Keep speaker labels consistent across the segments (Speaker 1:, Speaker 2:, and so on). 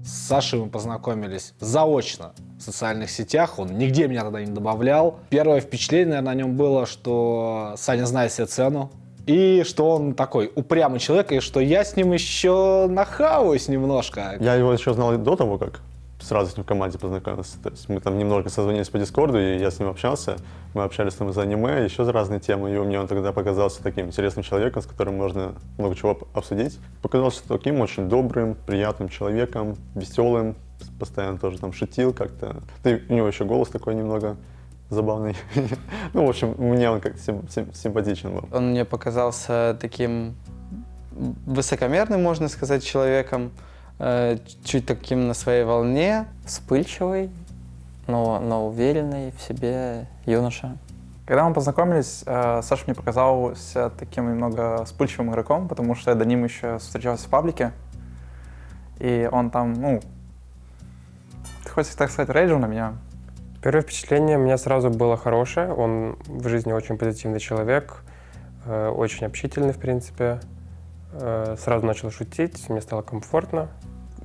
Speaker 1: С Сашей мы познакомились заочно в социальных сетях, он нигде меня тогда не добавлял. Первое впечатление, наверное, о нем было, что Саня знает себе цену, и что он такой упрямый человек, и что я с ним еще нахаваюсь немножко.
Speaker 2: Я его еще знал до того, как сразу с ним в команде познакомился. То есть мы там немного созвонились по Дискорду, и я с ним общался. Мы общались там за аниме, еще за разные темы, и мне он тогда показался таким интересным человеком, с которым можно много чего обсудить. Показался таким очень добрым, приятным человеком, веселым, постоянно тоже там шутил как-то. Да и у него еще голос такой немного забавный. Ну, в общем, мне он как-то симпатичен был.
Speaker 3: Он мне показался таким высокомерным, можно сказать, человеком, чуть таким на своей волне.
Speaker 4: Вспыльчивый, но уверенный в себе юноша.
Speaker 5: Когда мы познакомились, Саша мне показался таким немного вспыльчивым игроком, потому что я до ним еще встречался в паблике. И он там, ну, хоть так сказать, рейджил на меня.
Speaker 6: Первое впечатление у меня сразу было хорошее. Он в жизни очень позитивный человек, очень общительный, в принципе. Сразу начал шутить, мне стало комфортно.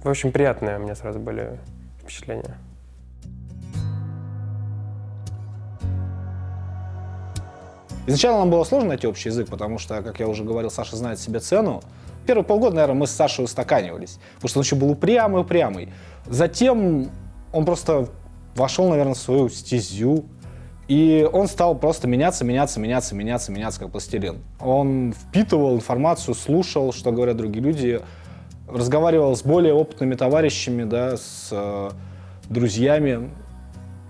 Speaker 6: В общем, приятные у меня сразу были впечатления.
Speaker 1: Изначально нам было сложно найти общий язык, потому что, как я уже говорил, Саша знает себе цену. Первые полгода, наверное, мы с Сашей устаканивались, потому что он еще был упрямый. Затем он просто вошел, наверное, в свою стезю, и он стал просто меняться, как пластилин. Он впитывал информацию, слушал, что говорят другие люди, разговаривал с более опытными товарищами, да, с друзьями,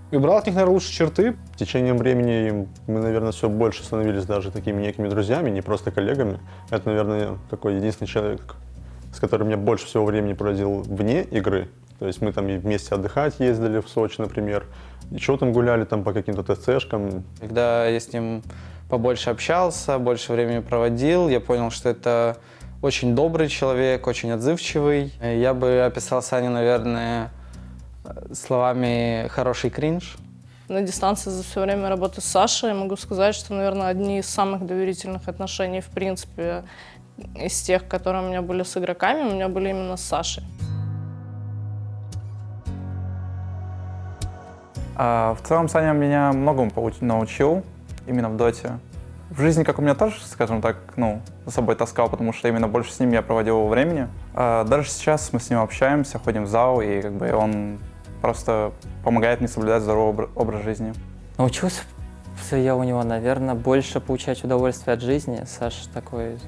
Speaker 1: и брал от них, наверное, лучшие черты.
Speaker 2: В течение времени мы, наверное, все больше становились даже такими некими друзьями, не просто коллегами. Это, наверное, такой единственный человек, с которым я больше всего времени проводил вне игры. То есть мы там и вместе отдыхать ездили в Сочи, например, еще там гуляли там по каким-то ТЦшкам.
Speaker 3: Когда я с ним побольше общался, больше времени проводил, я понял, что это очень добрый человек, очень отзывчивый. Я бы описал Саню, наверное, словами «хороший кринж».
Speaker 7: На дистанции за все время работы с Сашей я могу сказать, что, наверное, одни из самых доверительных отношений, в принципе, из тех, которые у меня были с игроками, у меня были именно с Сашей.
Speaker 5: В целом, Саня меня многому научил именно в доте. В жизни, как у меня тоже, скажем так, ну, за собой таскал, потому что именно больше с ним я проводил времени. Даже сейчас мы с ним общаемся, ходим в зал, и как бы он просто помогает мне соблюдать здоровый образ жизни.
Speaker 4: Научился я у него, наверное, больше получать удовольствие от жизни. Саша такой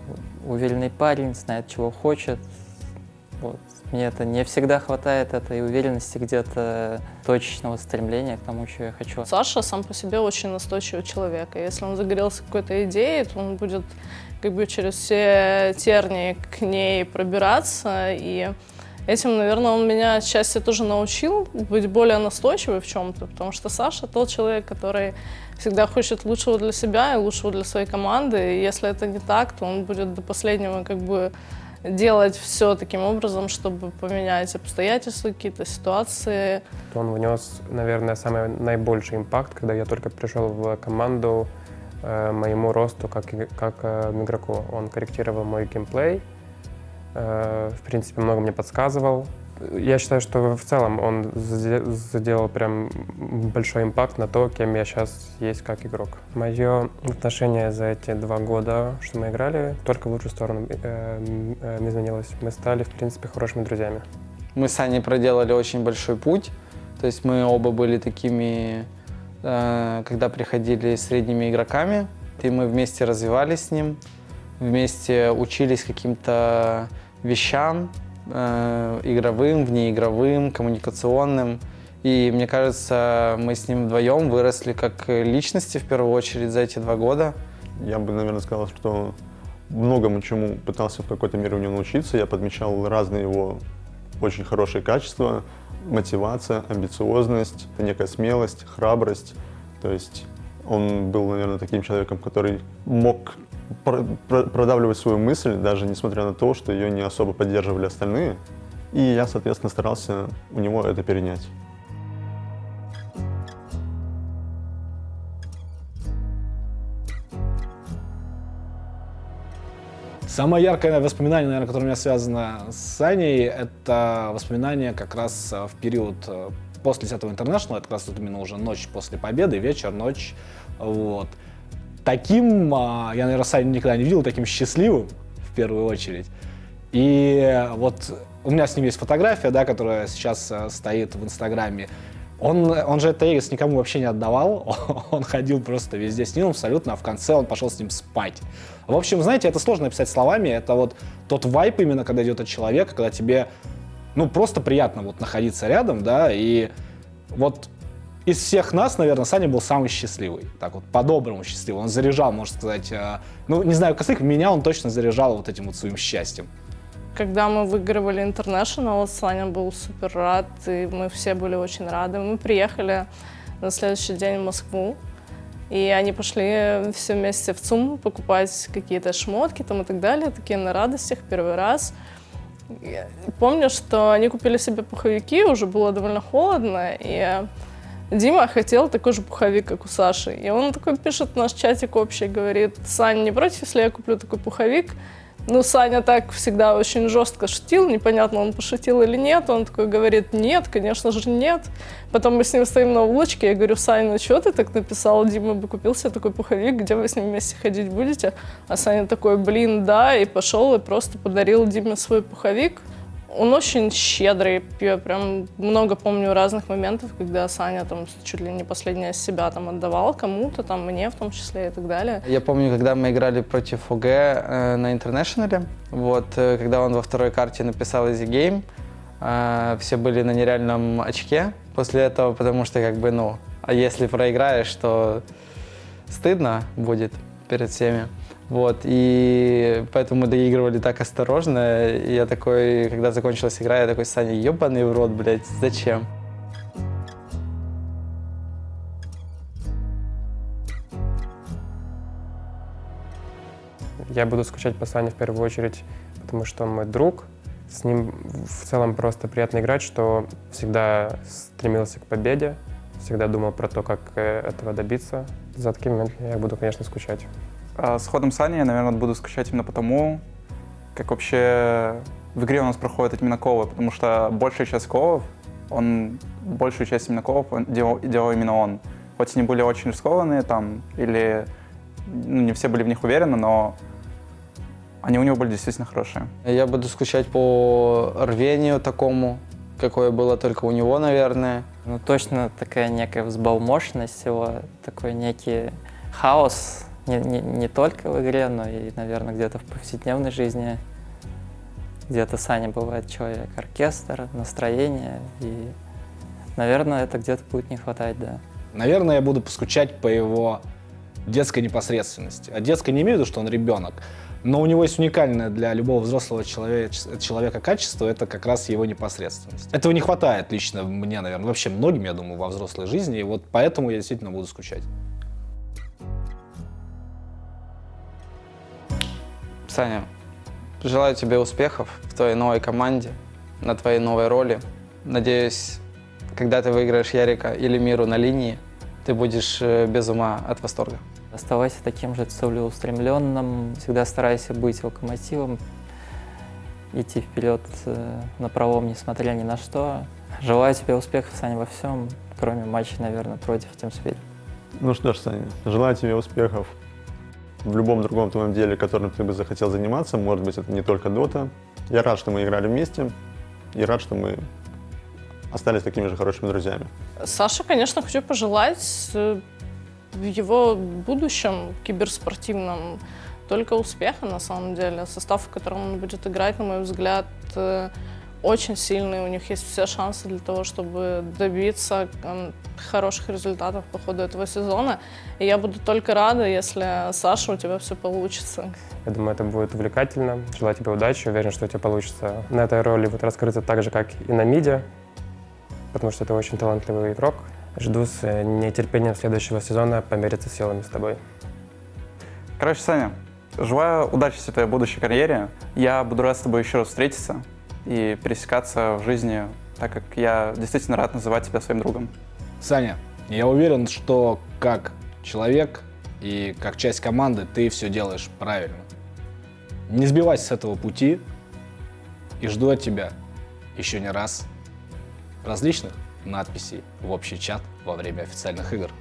Speaker 4: уверенный парень, знает, чего хочет. Вот. Мне это не всегда хватает, этой уверенности, где-то точечного стремления к тому, чего я хочу.
Speaker 7: Саша сам по себе очень настойчивый человек, и если он загорелся какой-то идеей, то он будет как бы через все тернии к ней пробираться, и этим, наверное, он меня отчасти тоже научил быть более настойчивой в чем-то, потому что Саша тот человек, который всегда хочет лучшего для себя и лучшего для своей команды, и если это не так, то он будет до последнего как бы делать все таким образом, чтобы поменять обстоятельства, какие-то ситуации.
Speaker 6: Он внес, наверное, самый наибольший импакт, когда я только пришел в команду, моему росту как игроку. Он корректировал мой геймплей, в принципе, много мне подсказывал. Я считаю, что в целом он сделал прям большой импакт на то, кем я сейчас есть как игрок. Мое отношение за эти 2 года, что мы играли, только в лучшую сторону не изменилось. Мы стали, в принципе, хорошими друзьями.
Speaker 3: Мы с Аней проделали очень большой путь. То есть мы оба были такими, когда приходили средними игроками, и мы вместе развивались с ним, вместе учились каким-то вещам, игровым, внеигровым, коммуникационным. И мне кажется, мы с ним вдвоем выросли как личности в первую очередь за эти 2 года.
Speaker 2: Я бы, наверное, сказал, что многому чему пытался в какой-то мере у него научиться. Я подмечал разные его очень хорошие качества: мотивация, амбициозность, некая смелость, храбрость. То есть он был, наверное, таким человеком, который мог продавливать свою мысль, даже несмотря на то, что ее не особо поддерживали остальные. И я, соответственно, старался у него это перенять.
Speaker 1: Самое яркое воспоминание, наверное, которое у меня связано с Саней, это воспоминание как раз в период после 10-го International, это как раз вот именно уже ночь после победы, вечер, ночь, вот. Таким, я, наверное, Саню никогда не видел, таким счастливым, в первую очередь. И вот у меня с ним есть фотография, да, которая сейчас стоит в Инстаграме. Он же это Эгис никому вообще не отдавал, он ходил просто везде с ним абсолютно, а в конце он пошел с ним спать. В общем, знаете, это сложно описать словами, это вот тот вайб именно, когда идет от человека, когда тебе, ну, просто приятно вот находиться рядом, да, и вот из всех нас, наверное, Саня был самый счастливый, так вот, по-доброму счастливый, он заряжал, можно сказать, ну, не знаю, косых, меня он точно заряжал вот этим вот своим счастьем.
Speaker 7: Когда мы выигрывали International, Саня был супер рад, и мы все были очень рады. Мы приехали на следующий день в Москву, и они пошли все вместе в ЦУМ покупать какие-то шмотки там и так далее, такие на радостях, первый раз. И помню, что они купили себе пуховики, уже было довольно холодно, и Дима хотел такой же пуховик, как у Саши. И он такой пишет в наш чатик общий, говорит: «Саня, не против, если я куплю такой пуховик?» Ну, Саня так всегда очень жестко шутил, непонятно, он пошутил или нет. Он такой говорит: «Нет, конечно же нет». Потом мы с ним стоим на улочке, я говорю: «Саня, ну что ты так написал? Дима бы купил себе такой пуховик, где вы с ним вместе ходить будете?» А Саня такой: «Блин, да», и пошел и просто подарил Диме свой пуховик. Он очень щедрый, я прям много помню разных моментов, когда Саня там чуть ли не последнее себя там отдавал кому-то, там мне в том числе и так далее.
Speaker 3: Я помню, когда мы играли против ОГ на Интернешнале, вот, когда он во второй карте написал Easy Game, все были на нереальном очке после этого, потому что, как бы, ну, а если проиграешь, то стыдно будет перед всеми. Вот, и поэтому мы доигрывали так осторожно. И я такой, когда закончилась игра, я такой: «Саня, ебаный в рот, блядь, зачем?»
Speaker 6: Я буду скучать по Сане в первую очередь, потому что он мой друг. С ним в целом просто приятно играть, что всегда стремился к победе, всегда думал про то, как этого добиться. За таким моментом я буду, конечно, скучать.
Speaker 5: С ходом Сани я, наверное, буду скучать именно потому, как вообще в игре у нас проходят именно ковы, потому что большая часть ковов, большую часть именно ковов делал именно он. Хоть они были очень рискованные там, или не все были в них уверены, но они у него были действительно хорошие.
Speaker 3: Я буду скучать по рвению такому, какое было только у него, наверное.
Speaker 4: Ну, точно такая некая взбалмошность его, такой некий хаос, не только в игре, но и, наверное, где-то в повседневной жизни. Где-то Саня бывает человек-оркестр, настроение, и, наверное, это где-то будет не хватать, да.
Speaker 1: Наверное, я буду поскучать по его детской непосредственности. А детской не имею в виду, что он ребенок, но у него есть уникальное для любого взрослого человека качество, это как раз его непосредственность. Этого не хватает лично мне, наверное, вообще многим, я думаю, во взрослой жизни, и вот поэтому я действительно буду скучать.
Speaker 3: Саня, желаю тебе успехов в твоей новой команде, на твоей новой роли. Надеюсь, когда ты выиграешь Ярика или Миру на линии, ты будешь без ума от восторга.
Speaker 4: Оставайся таким же целеустремленным, всегда старайся быть локомотивом, идти вперед напролом, несмотря ни на что. Желаю тебе успехов, Саня, во всем, кроме матча, наверное, против Тимспирит.
Speaker 2: Ну что ж, Саня, желаю тебе успехов в любом другом твоем деле, которым ты бы захотел заниматься. Может быть, это не только Дота. Я рад, что мы играли вместе, и рад, что мы остались такими же хорошими друзьями.
Speaker 7: Саше, конечно, хочу пожелать в его будущем киберспортивном только успеха, на самом деле. Состав, в котором он будет играть, на мой взгляд, очень сильный. У них есть все шансы для того, чтобы добиться хороших результатов по ходу этого сезона. И я буду только рада, если, Саша, у тебя все получится.
Speaker 6: Я думаю, это будет увлекательно. Желаю тебе удачи, уверен, что у тебя получится на этой роли вот раскрыться так же, как и на миде, потому что ты очень талантливый игрок. Жду с нетерпением следующего сезона помериться силами с тобой.
Speaker 5: Короче, Саня, желаю удачи в твоей будущей карьере. Я буду рад с тобой еще раз встретиться и пересекаться в жизни, так как я действительно рад называть тебя своим другом.
Speaker 1: Саня, я уверен, что как человек и как часть команды ты все делаешь правильно. Не сбивайся с этого пути и жду от тебя еще не раз различных надписей в общий чат во время официальных игр.